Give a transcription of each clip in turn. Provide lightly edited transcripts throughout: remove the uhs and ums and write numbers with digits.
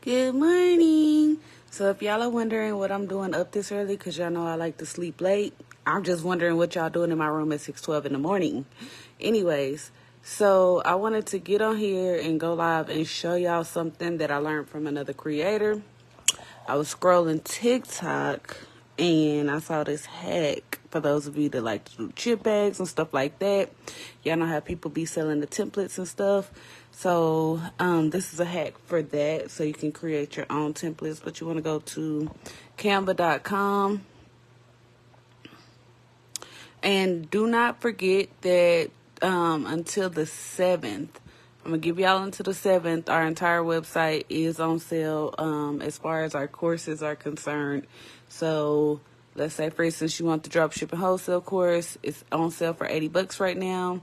Good morning. So if y'all are wondering what I'm doing up this early, because y'all know I like to sleep late, I'm just wondering what y'all doing in my room at 6:12 in the morning. Anyways, so I wanted to get on here and go live and show y'all something that I learned from another creator. I was scrolling TikTok and I saw this hack for those of you that like to do chip bags and stuff like that. Y'all know how people be selling the templates and stuff. So this is a hack for that. So you can create your own templates, but you want to go to canva.com. And do not forget that until the 7th, I'm going to give y'all until the 7th. Our entire website is on sale as far as our courses are concerned. So let's say, for instance, you want the dropship and wholesale course. It's on sale for $80 right now.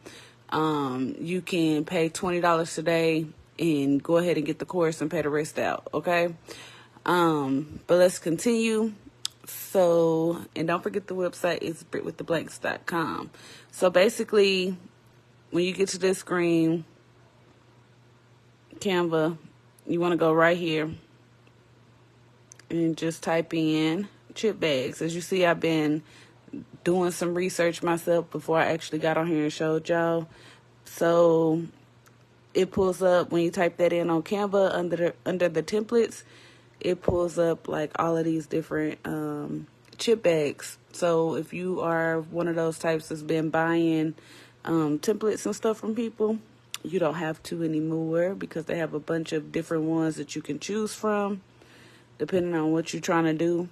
You can pay $20 today and go ahead and get the course and pay the rest out, okay? But let's continue. So, and don't forget the website is brickWithTheBlanks.com. So basically, when you get to this screen, Canva, you want to go right here and just type in chip bags. As you see, I've been doing some research myself before I actually got on here and showed y'all. So it pulls up when you type that in on Canva under the templates. It pulls up like all of these different chip bags. So if you are one of those types that's been buying templates and stuff from people, you don't have to anymore because they have a bunch of different ones that you can choose from depending on what you're trying to do.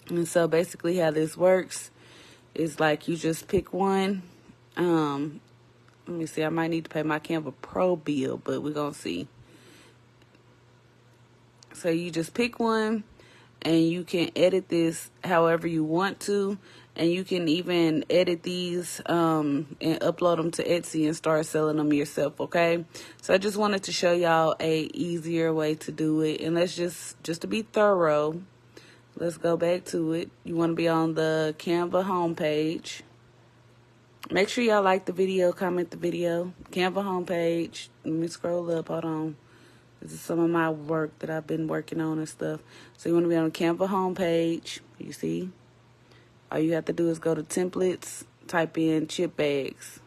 And so basically how this works is like you just pick one. Let me see, I might need to pay my Canva Pro bill, but we're going to see. So you just pick one and you can edit this however you want to. And you can even edit these and upload them to Etsy and start selling them yourself, okay? So I just wanted to show y'all a easier way to do it. And let's just to be thorough, let's go back to it. You want to be on the Canva homepage. Make sure y'all like the video, comment the video. Canva homepage. Let me scroll up, hold on. This is some of my work that I've been working on and stuff. So you want to be on the Canva homepage. You see? All you have to do is go to templates, type in chip bags.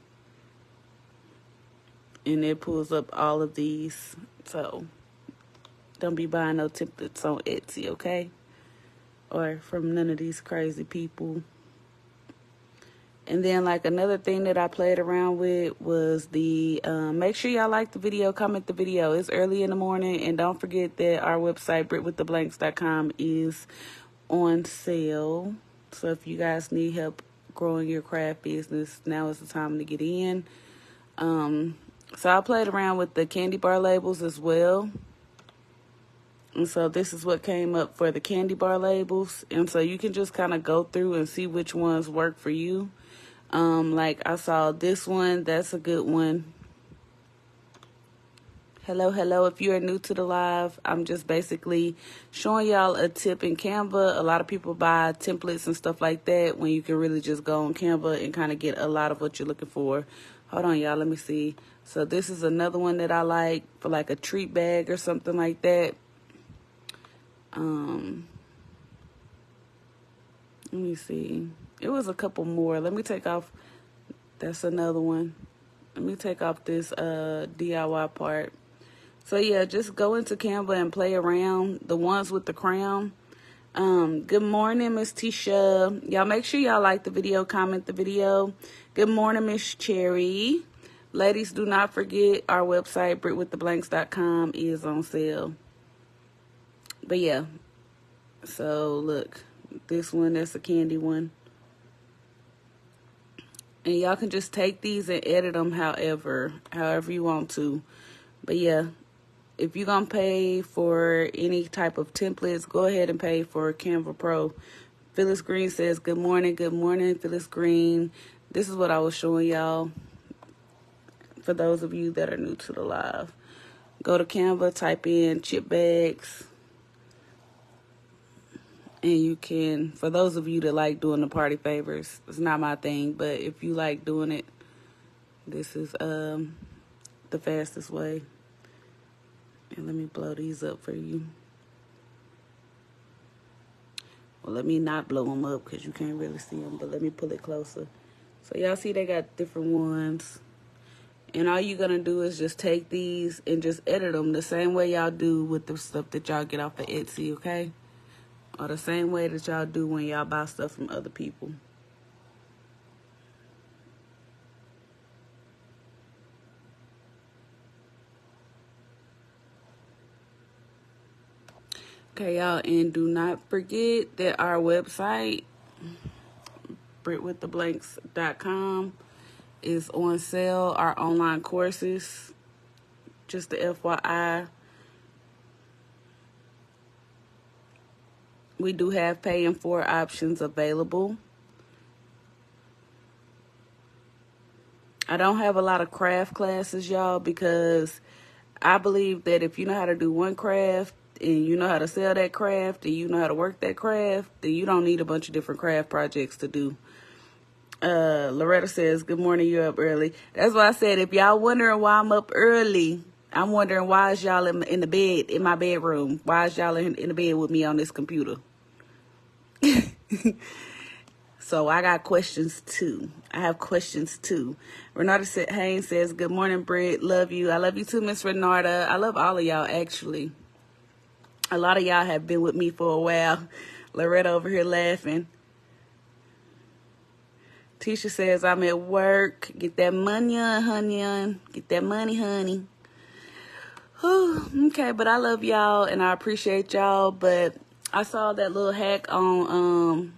And it pulls up all of these. So don't be buying no templates on Etsy, okay? Or from none of these crazy people. And then like another thing that I played around with was the, make sure y'all like the video, comment the video. It's early in the morning. And don't forget that our website, brickWithTheBlanks.com, is on sale. So if you guys need help growing your craft business, now is the time to get in. So I played around with the candy bar labels as well. And so this is what came up for the candy bar labels. And so you can just kind of go through and see which ones work for you. Like I saw this one, that's a good one. Hello. If you are new to the live, I'm just basically showing y'all a tip in Canva. A lot of people buy templates and stuff like that when you can really just go on Canva and kind of get a lot of what you're looking for. Hold on, y'all. Let me see. So this is another one that I like for like a treat bag or something like that. Let me see. It was a couple more. Let me take off. That's another one. Let me take off this DIY part. So yeah, just go into Canva and play around. The ones with the crown. Good morning, Miss Tisha. Y'all make sure y'all like the video, comment the video. Good morning, Miss Cherry. Ladies, do not forget our website, brickWithTheBlanks.com, is on sale. But yeah. So look, this one, that's a candy one. And y'all can just take these and edit them however you want to. But yeah, if you're going to pay for any type of templates, go ahead and pay for Canva Pro. Phyllis Green says, good morning, Phyllis Green. This is what I was showing y'all for those of you that are new to the live. Go to Canva, type in chip bags. And you can, for those of you that like doing the party favors, it's not my thing, but if you like doing it, this is the fastest way. And let me blow these up for you. Well, let me not blow them up because you can't really see them, but let me pull it closer. So y'all see they got different ones. And all you're going to do is just take these and just edit them the same way y'all do with the stuff that y'all get off of Etsy, okay? Or the same way that y'all do when y'all buy stuff from other people. Okay, y'all, and do not forget that our website, BrittWithTheBlanks.com, is on sale. Our online courses, just the FYI. We do have pay in 4 options available. I don't have a lot of craft classes, y'all, because I believe that if you know how to do one craft and you know how to sell that craft and you know how to work that craft, then you don't need a bunch of different craft projects to do. Loretta says, good morning, you're up early. That's why I said, if y'all wondering why I'm up early, I'm wondering why is y'all in the bed, in my bedroom? Why is y'all in the bed with me on this computer? So I got questions too. I have questions too. Renata Haynes says, good morning, Britt. Love you. I love you too, Miss Renata. I love all of y'all, actually. A lot of y'all have been with me for a while. Loretta over here laughing. Tisha says, I'm at work. Get that money on, honey. Get that money, honey. Whew, okay, but I love y'all and I appreciate y'all. But I saw that little hack on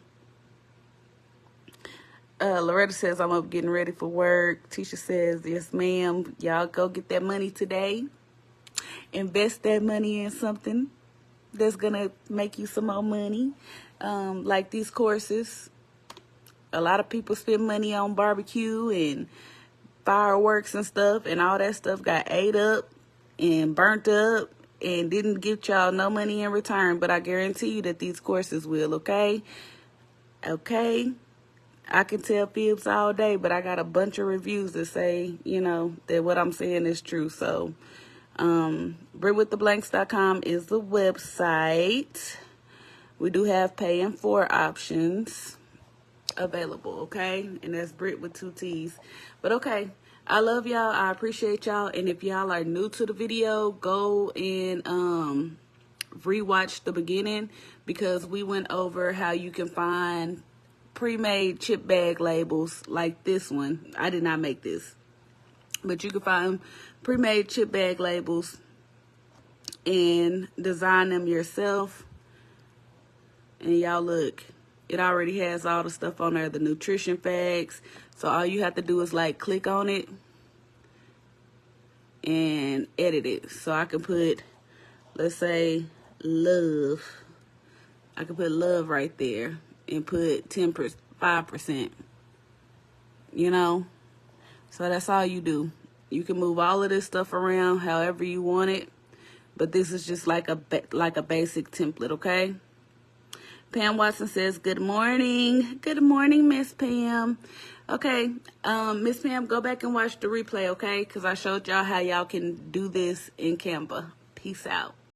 Loretta says, I'm up getting ready for work. Tisha says, yes, ma'am. Y'all go get that money today. Invest that money in something that's going to make you some more money. Like these courses. A lot of people spend money on barbecue and fireworks and stuff. And all that stuff got ate up and burnt up and didn't get y'all no money in return. But I guarantee you that these courses will, okay? Okay? I can tell fibs all day, but I got a bunch of reviews that say, you know, that what I'm saying is true. So, BrittWithTheBlanks.com is the website. We do have pay in 4 options available, okay? And that's Britt with 2 T's. But okay, I love y'all. I appreciate y'all. And if y'all are new to the video, go and rewatch the beginning because we went over how you can find pre-made chip bag labels like this one. I did not make this, but you can find pre-made chip bag labels and design them yourself. And y'all look, it already has all the stuff on there, the nutrition facts. So all you have to do is like click on it and edit it. So I can put, let's say, love. I can put love right there and put 5%, you know? So that's all you do. You can move all of this stuff around however you want it, but this is just like a basic template, okay? Pam Watson says, good morning. Good morning, Miss Pam. Okay, Miss Pam, go back and watch the replay, okay? Because I showed y'all how y'all can do this in Canva. Peace out.